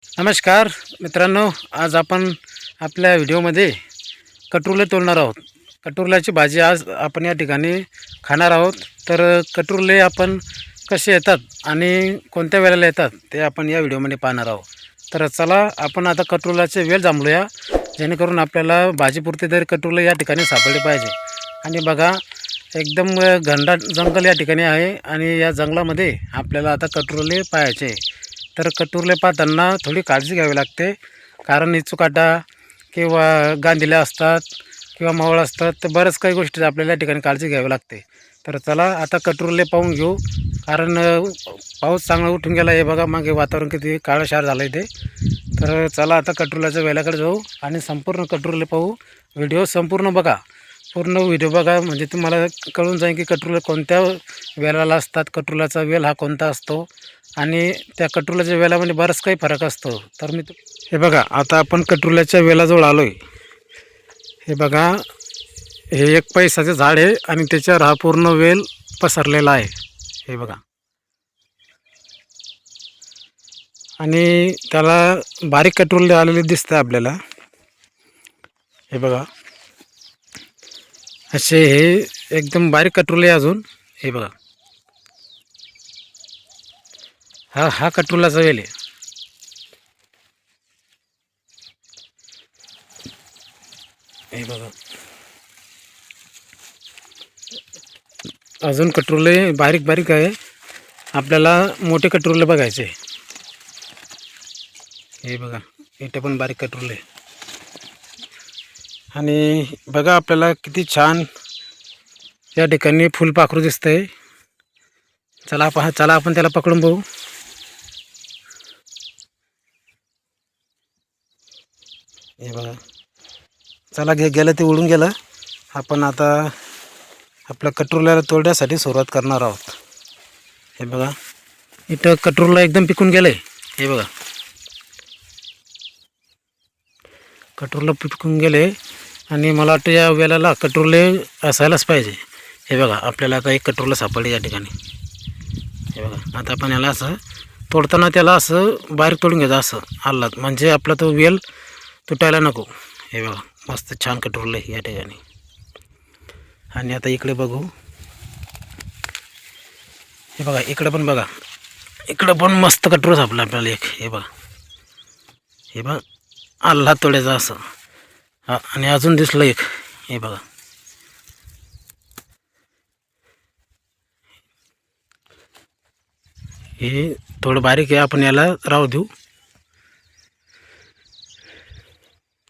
नमस्कार मित्रांनो, आज आपण आपल्या व्हिडिओमध्ये कटुरले तोडणार आहोत. कटुरल्याची भाजी आज आपण या ठिकाणी खाणार आहोत. तर कटुरले आपण कसे येतात आणि कोणत्या वेळेला येतात ते आपण या व्हिडिओमध्ये पाहणार आहोत. तर चला आपण आता कटुरल्याचे वेल जमलूया, जेणेकरून आपल्याला भाजीपुरते तरी कटुरले या ठिकाणी सापडले पाहिजे. आणि बघा, एकदम घनदाट जंगल या ठिकाणी आहे आणि या जंगलामध्ये आपल्याला आता कटुरले पाहायचे. तर कटुरले पाहताना थोडी काळजी घ्यावी लागते, कारण इचुकाटा किंवा गांधिल्या असतात किंवा मावळ असतात. तर बऱ्याच काही गोष्टी आपल्याला या ठिकाणी काळजी घ्यावी लागते. तर चला आता कटुरले पाहून घेऊ, कारण पाऊस चांगला उठून गेला. हे बघा मागे वातावरण किती काळशार झालं आहे ते. तर चला आता कटुरल्याच्या वेलाकडे जाऊ आणि संपूर्ण कटुरले पाहू. व्हिडिओ संपूर्ण बघा, पूर्ण व्हिडिओ बघा, म्हणजे तुम्हाला कळून जाईल की कटुरले कोणत्या वेलाला असतात, कटुरल्याचा वेल हा कोणता असतो आणि त्या कटुरल्याच्या वेलामध्ये बराच काही फरक असतो. तर हे बघा, आता आपण कटुरल्याच्या वेलाजवळ आलो आहे. हे बघा, हे एक पैसाचं झाड आहे आणि त्याच्यावर हा पूर्ण वेल पसरलेला आहे. हे बघा, आणि त्याला बारीक कटुरले आलेले दिसतं आपल्याला. हे बघा, असे हे एकदम बारीक कटुरले अजून. हे बघा, हा कटुरल्याचा वेल आहे. हे बघा, अजून कटुरले बारीक बारीक आहे. आपल्याला मोठे कटुरले बघायचे. हे बघा, इथे पण बारीक कटुरले. आणि बघा, आपल्याला किती छान या ठिकाणी फुलपाखरू दिसतंय. चला आपण त्याला पकडून बघू. हे बघा, चला गेलं ते उडून गेलं. आपण आता आपल्या कटुरल्याला तोडण्यासाठी सुरुवात करणार आहोत. हे बघा, इथं कटुरला एकदम पिकून गेलं आहे. हे बघा, कटुरला पिकून गेले आणि मला वाटतं या वेळेला कटुरले असायलाच पाहिजे. हे बघा, आपल्याला आता एक कटुरला सापडले या ठिकाणी. हे बघा, आता आपण याला असं तोडताना त्याला असं बारीक तोडून घ्यायचं, असं आल्लात, म्हणजे आपला तो वेल तुटायला नको. हे बघा, मस्त छान कटुरले या ठिकाणी. आणि आता इकडे बघू. हे बघा, इकडं पण बघा, इकडं पण मस्त कटुर सापडलं आपल्याला एक. हे बघा, हे बघा, आल्हा तोड्याचा असं. हा, आणि अजून दिसलं एक. हे बघा, हे थोडं बारीक आहे, आपण याला राहू देऊ.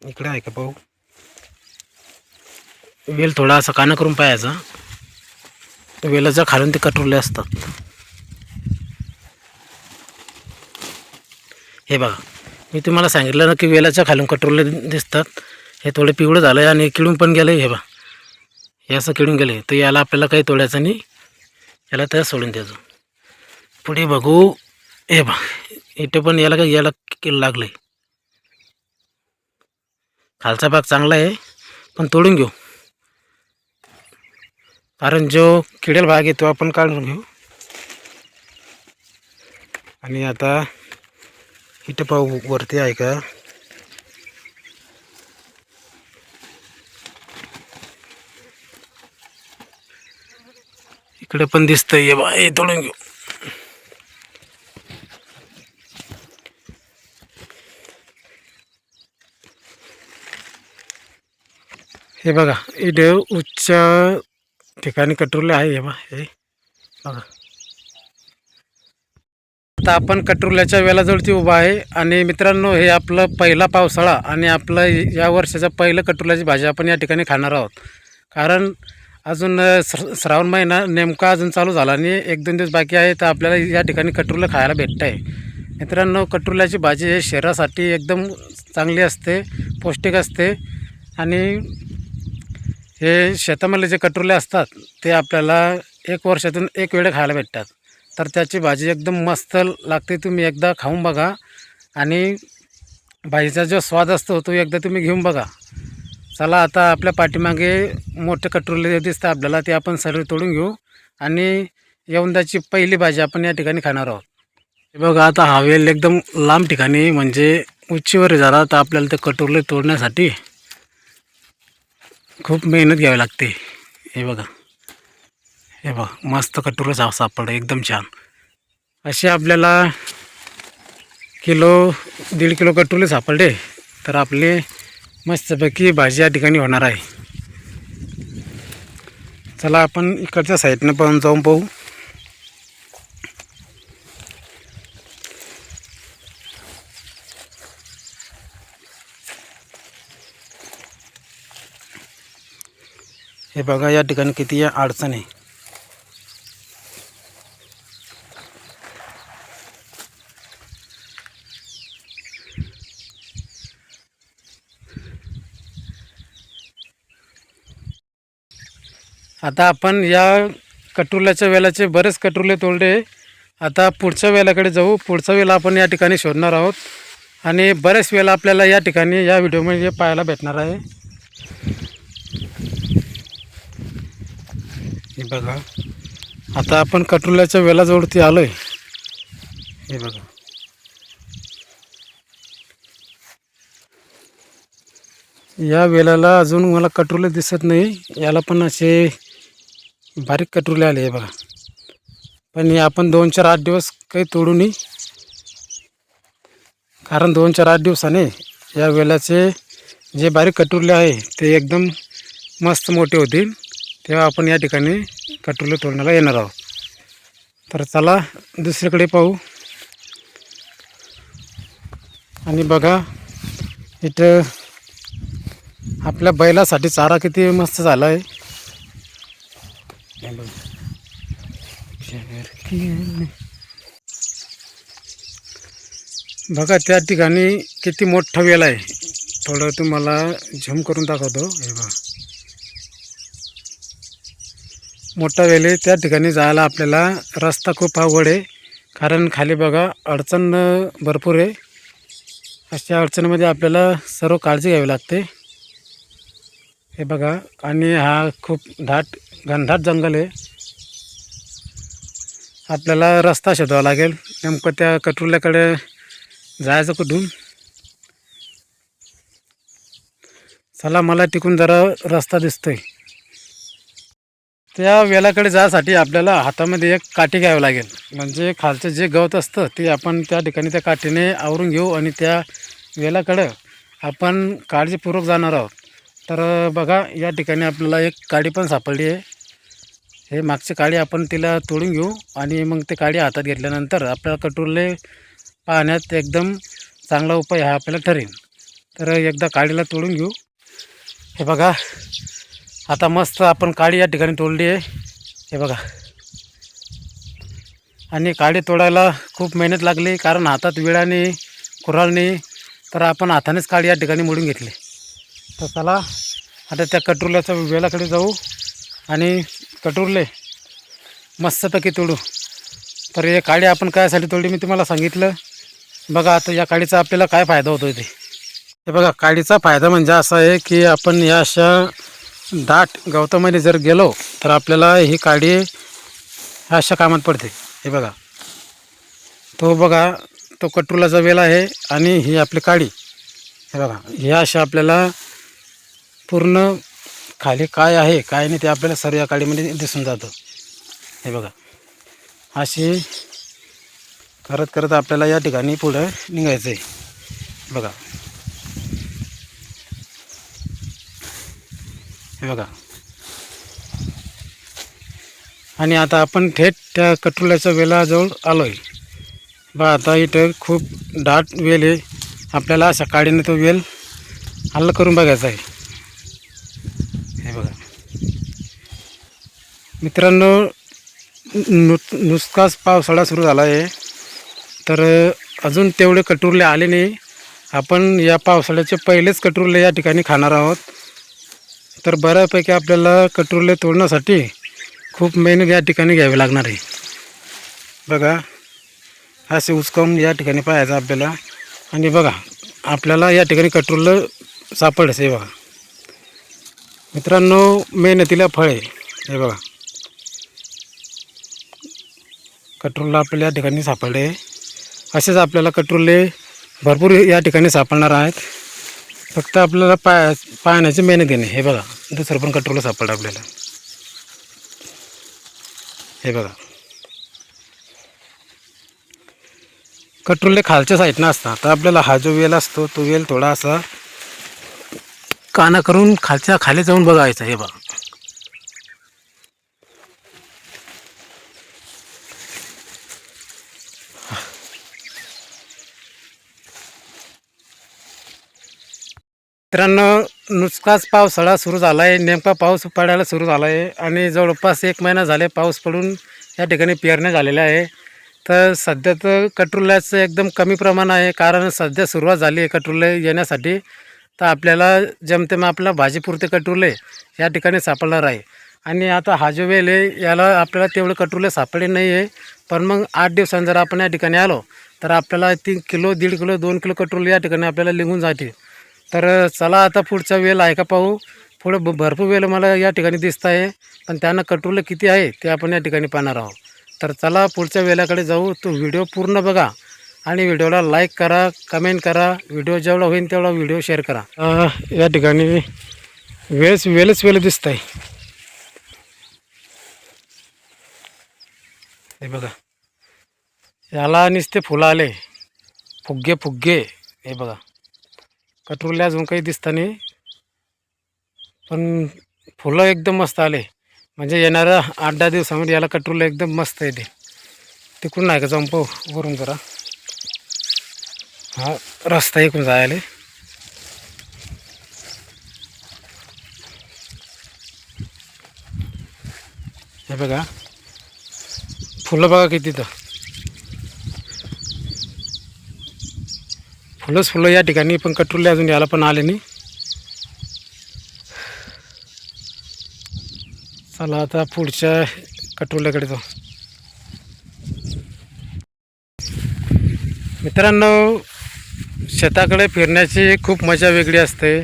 इकडे आहे का पाहू. वेल थोडा असा काना करून पाहायचा. वेलाच्या खालून ते कटुरले असतात. हे बघा, मी तुम्हाला सांगितलं ना की वेलाच्या खालून कटुरले दिसतात. हे थोडे पिवळं झालं आहे आणि किडून पण गेलं. हे बघा, हे असं किडून गेले. तर याला आपल्याला काही तोडायचं नाही, याला त्या सोडून द्यायचं. पुढे बघू. हे बघा, इथे पण याला किड लागलं आहे. खालचा भाग चांगला आहे, पण तोडून घेऊ, कारण जो किडेल भाग आहे तो आपण काढून घेऊ. आणि आता इथे पाहू, वरती आहे का. इकडे पण दिसतंय. हे बा, हे तोडून घेऊ. हे बघा, इथे उच्च ठिकाणी कटुरले आहे. हे बघा, हे बघा. आता आपण कटुरल्याच्या वेलाजवळती उभा आहे. आणि मित्रांनो, हे आपलं पहिला पावसाळा आणि आपलं या वर्षाचं पहिलं कटुरल्याची भाजी आपण या ठिकाणी खाणार आहोत. कारण अजून श्रावण महिना नेमका अजून चालू झाला आणि 1-2 दिवस बाकी आहे. तर आपल्याला या ठिकाणी कटुरलं खायला भेटतं आहे. मित्रांनो, कटुरल्याची भाजी हे शरीरासाठी एकदम चांगली असते, पौष्टिक असते. आणि हे शेतामधले जे कटुरले असतात ते आपल्याला 1 वर्षातून 1 वेळा खायला भेटतात. तर त्याची भाजी एकदम मस्त लागते. तुम्ही एकदा खाऊन बघा आणि भाजीचा जो स्वाद असतो तो एकदा तुम्ही घेऊन बघा. चला, आता आपल्या पाठीमागे मोठे कटुरले दिसतं आपल्याला, ते आपण सर्व तोडून घेऊ आणि यंदाची पहिली भाजी आपण या ठिकाणी खाणार आहोत. हे बघा आता हा वेल एकदम लांब ठिकाणी म्हणजे उंचीवर झाला तर आपल्याला ते कटोरले तोडण्यासाठी खूप मेहनत घ्यावी लागते. हे बघा, हे बघा मस्त कटोरे सापडलं एकदम छान. असे आपल्याला किलो 1.5 किलो कटोरले सापडले तर आपले मस्तपैकी भाजी या ठिकाणी होणार आहे. चला आपण इकडच्या साईडनं पण जाऊन पाहू. हे बघा या ठिकाणी किती अडचण आहे. आता आपण या कटुर्ल्याच्या वेलाचे बरेच कटुर्ले तोडले. आता पुढच्या वेलाकडे जाऊ. पुढचा वेल आपण या ठिकाणी शोधणार आहोत आणि बरेच वेल आपल्याला या ठिकाणी या व्हिडिओमध्ये पाहायला भेटणार आहे. हे बघा आता आपण कटुर्ल्याच्या वेलाजवळती आलो आहे. हे बघा या वेलाला अजून मला कटुर्ले दिसत नाही. याला पण असे बारीक कटुर्ले आले. हे बघा पण हे आपण 2-4-8 दिवस काही तोडू नये, कारण 2-4-8 दिवसाने या वेलाचे जे बारीक कटुर्ले आहे ते एकदम मस्त मोठे होतील. तेव्हा आपण या ठिकाणी कटुर्ले तोडण्याला येणार आहोत. तर चला दुसरीकडे पाहू. आणि बघा इथं आपल्या बैलासाठी चारा किती मस्त झाला आहे. बघा त्या ठिकाणी किती मोठा वेल आहे. थोडं तुम्हाला झूम करून दाखवतो. हे बघा मोठा वेल आहे. त्या ठिकाणी जायला आपल्याला रस्ता खूप अवघड आहे, कारण खाली बघा अडचण भरपूर आहे. अशा अडचणीमध्ये आपल्याला सर्व काळजी घ्यावी लागते. हे बघा आणि हा खूप घनदाट जंगल आहे. आपल्याला रस्ता शोधावा लागेल. नेमकं त्या कटुर्ल्याकडे जायचं कुठून. चला मला तिकडून जरा रस्ता दिसतोय. त्या वेलाकडे जायसाठी आपल्याला हातामध्ये एक काठी घ्यावी लागेल. म्हणजे खालचं जे गवत असतं ते आपण त्या ठिकाणी त्या काठीने आवरून घेऊ आणि त्या वेलाकडं आपण काळजीपूर्वक जाणार आहोत. तर बघा या ठिकाणी आपल्याला एक काडी पण सापडली आहे. हे मागची काडी आपण तिला तोडून घेऊ आणि मग ते काडी हातात घेतल्यानंतर आपल्याला कटुर्ले पाहण्यात एकदम चांगला उपाय हा आपल्याला ठरेल. तर एकदा काडीला तोडून घेऊ. हे बघा आता मस्त आपण काडी या ठिकाणी तोडली आहे. हे बघा आणि काडी तोडायला खूप मेहनत लागली, कारण हातात विळाने कुऱ्हाळने तर आपण हातानेच काडी या ठिकाणी मोडून घेतली. तर चला आता त्या कटुर्ल्याच्या वेलाकडे जाऊ आणि कटुर्ले मस्तपैकी तोडू. तर हे काडी आपण कायसाठी तोडली मी तुम्हाला सांगितलं. बघा आता या काडीचा आपल्याला काय फायदा होतो ते. हे बघा काडीचा फायदा म्हणजे असा आहे की आपण या अशा दाट गवतामध्ये जर गेलो तर आपल्याला ही काडी अशा कामात पडते. हे बघा तो कटुर्ल्याचा वेल आहे आणि ही आपली काडी. हे बघा ह्या अशा आपल्याला पूर्ण खाली काय आहे काय नाही ते आपल्याला सर्व या काडीमध्ये दिसून जातं. हे बघा अशी करत करत आपल्याला या ठिकाणी पुढं निघायचं आहे. बघा हे बघा आणि आता आपण थेट त्या कटुर्ल्याच्या वेलाजवळ आलो आहे. बघा आता इथं खूप दाट वेल आहे. आपल्याला अशा काडीने तो वेल हल्ल करून बघायचा आहे. हे बघा मित्रांनो नुसताच पावसाळा सुरू झाला आहे, तर अजून तेवढे कटुर्ले आले नाही. आपण या पावसाळ्याचे पहिलेच कटुर्ले या ठिकाणी खाणार आहोत. तर बऱ्यापैकी आपल्याला कटुर्ले तोडण्यासाठी खूप मेहनत या ठिकाणी घ्यावी लागणार आहे. बघा असे उचकावून या ठिकाणी पाहायचं आपल्याला. आणि बघा आपल्याला या ठिकाणी कटुर्लं सापडचं. हे बघा मित्रांनो मेहनतीला फळ आहे. हे बघा कटुर्ला आपल्याला या ठिकाणी सापडले. असेच आपल्याला कटरुले भरपूर या ठिकाणी सापडणार आहेत. फक्त आपल्याला पाहण्याची मेहनत घेणे. हे बघा, दुसरं पण कटरुलं सापडलं आपल्याला. हे बघा, कटरुले खालच्या साईडनं असतात. तर आपल्याला हा जो वेल असतो तो वेल थोडा असा काना करून खालच्या खाली जाऊन बघायचा. हे बघा, मित्रांनो, नुकताच पावसाळा सुरू झाला आहे. नेमका पाऊस पडायला सुरू झाला आहे आणि जवळपास 1 महिना झाले पाऊस पडून या ठिकाणी पेरण्या झालेल्या आहे. तर सध्या तर कटरुल्याचं एकदम कमी प्रमाण आहे, कारण सध्या सुरुवात झाली आहे कटरुले येण्यासाठी. तर आपल्याला जमतेम आपला भाजीपुरते कटरुले या ठिकाणी सापडणार आहे. आणि आता हा जो वेल आहे याला आपल्याला तेवढे कटरुले सापडले नाही आहे. पण मग 8 दिवसांनी जर आपण या ठिकाणी आलो तर आपल्याला 3 किलो 1.5 किलो 2 किलो कटरुले या ठिकाणी आपल्याला निघून जातील. तर चला आता पुढचा वेल आहे का पाहू. पुढे भरपूर वेल मला या ठिकाणी दिसत आहे, पण त्यांना कटरुले किती आहे ते आपण या ठिकाणी पाहणार आहोत. तर चला पुढच्या वेलाकडे जाऊ. तो व्हिडिओ पूर्ण बघा आणि व्हिडिओला लाईक करा, कमेंट करा. व्हिडिओ जेवढा होईल तेवढा व्हिडिओ शेअर करा. या ठिकाणी वेलच दिसत आहे. हे बघा, याला नुसते फुलं आले, फुगे. हे बघा, कटरुले अजून काही दिसत नाही, पण फुलं एकदम मस्त आले. म्हणजे येणाऱ्या 8-10 दिवसामध्ये याला कटरुले एकदम मस्त येते. तिकडून नाही का जाऊन पाहू वरून जरा. हा रस्ता इकडून जायला. हे बघा, फुलं बघा किती. तर फुलं या ठिकाणी, पण कटरुले अजून याला पण आले नाही. चला आता पुढच्या कटरुल्याकडे जाऊ. मित्रांनो, शेताकडे फिरण्याची खूप मजा वेगळी असते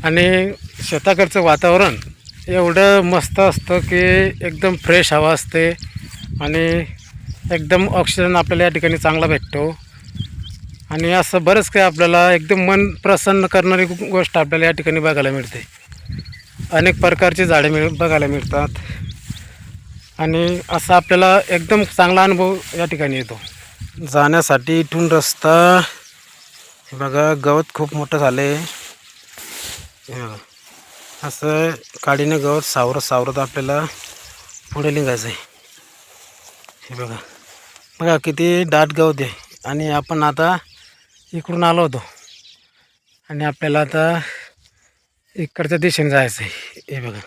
आणि शेताकडचं वातावरण एवढं मस्त असतं की एकदम फ्रेश हवा असते आणि एकदम ऑक्सिजन आपल्याला या ठिकाणी चांगला भेटतो. आणि असं बरंच काही आपल्याला एकदम मन प्रसन्न करणारी गोष्ट आपल्याला या ठिकाणी बघायला मिळते. अनेक प्रकारची झाडे बघायला मिळतात आणि असा आपल्याला एकदम चांगला अनुभव या ठिकाणी येतो. जाण्यासाठी इथून रस्ता बघा, गवत खूप मोठं झालं आहे. असं काडीनं गवत सावरत आपल्याला पुढे निघायचं आहे. हे बघा किती दाट गवत आहे. आणि आपण आता इकडून आलो होतो आणि आपल्याला आता इकडच्या दिशेने जायचं आहे. हे बघा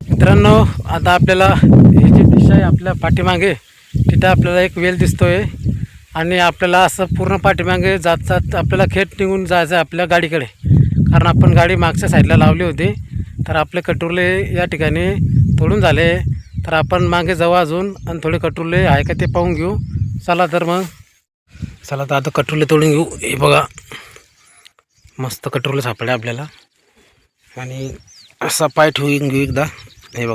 मित्रांनो, आता आपल्याला ही जी दिशा आहे आपल्या पाठीमागे, तिथं आपल्याला एक वेल दिसतोय आणि आपल्याला असं पूर्ण पाठीमागे जात आपल्याला खेट निघून जायचं आहे आपल्या गाडीकडे. कारण आपण गाडी मागच्या साईडला लावली होती. तर आपले कटरुले या ठिकाणी तोडून झाले. तर आपण मागे जाऊ अजून आणि थोडे कटरुले आहे का ते पाहून घेऊ. चला तर आता कटरुले तोडून घेऊ. हे बघा, मस्त कटरुले सापडले आपल्याला. आणि असा पाय ठेवून घेऊ एकदा. हे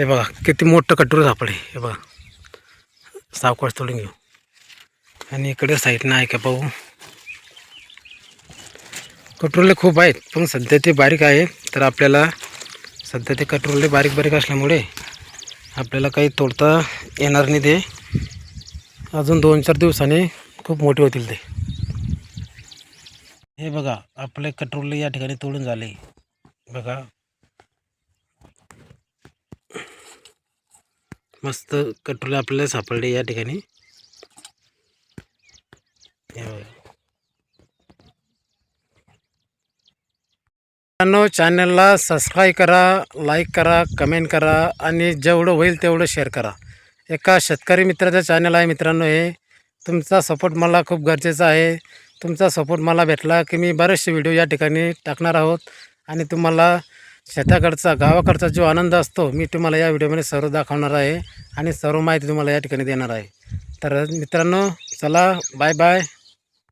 बघा किती मोठं कटोरं सापडे. हे बघा, सावकाश तोडून घेऊ. आणि इकडे साईडनं आहे का पाहू. कटोरले खूप आहेत, पण सध्या ते बारीक आहे. तर आपल्याला सध्या ते कटोरले बारीक असल्यामुळे आपल्याला काही तोडता येणार नाही. ते अजून 2-4 दिवसांनी खूप मोठे होतील ते. हे बघा, आपले कटोरले या ठिकाणी तोडून झाले. बघा, मस्त कटोरले आपल्याला सापडले या ठिकाणी. चॅनलला सबस्क्राईब करा, लाईक करा, कमेंट करा आणि जेवढं होईल तेवढं शेअर करा. एका शेतकरी मित्राचं चॅनल आहे मित्रांनो हे. तुमचा सपोर्ट मला खूप गरजेचा आहे. तुमचा सपोर्ट मला भेटला की मी बरेचसे व्हिडिओ या ठिकाणी टाकणार आहोत आणि तुम्हाला शेताकडचा गावाकडचा जो आनंद असतो मी तुम्हाला या व्हिडिओमध्ये सर्व दाखवणार आहे आणि सर्व माहिती तुम्हाला या ठिकाणी देणार आहे. तर मित्रांनो, चला बाय बाय.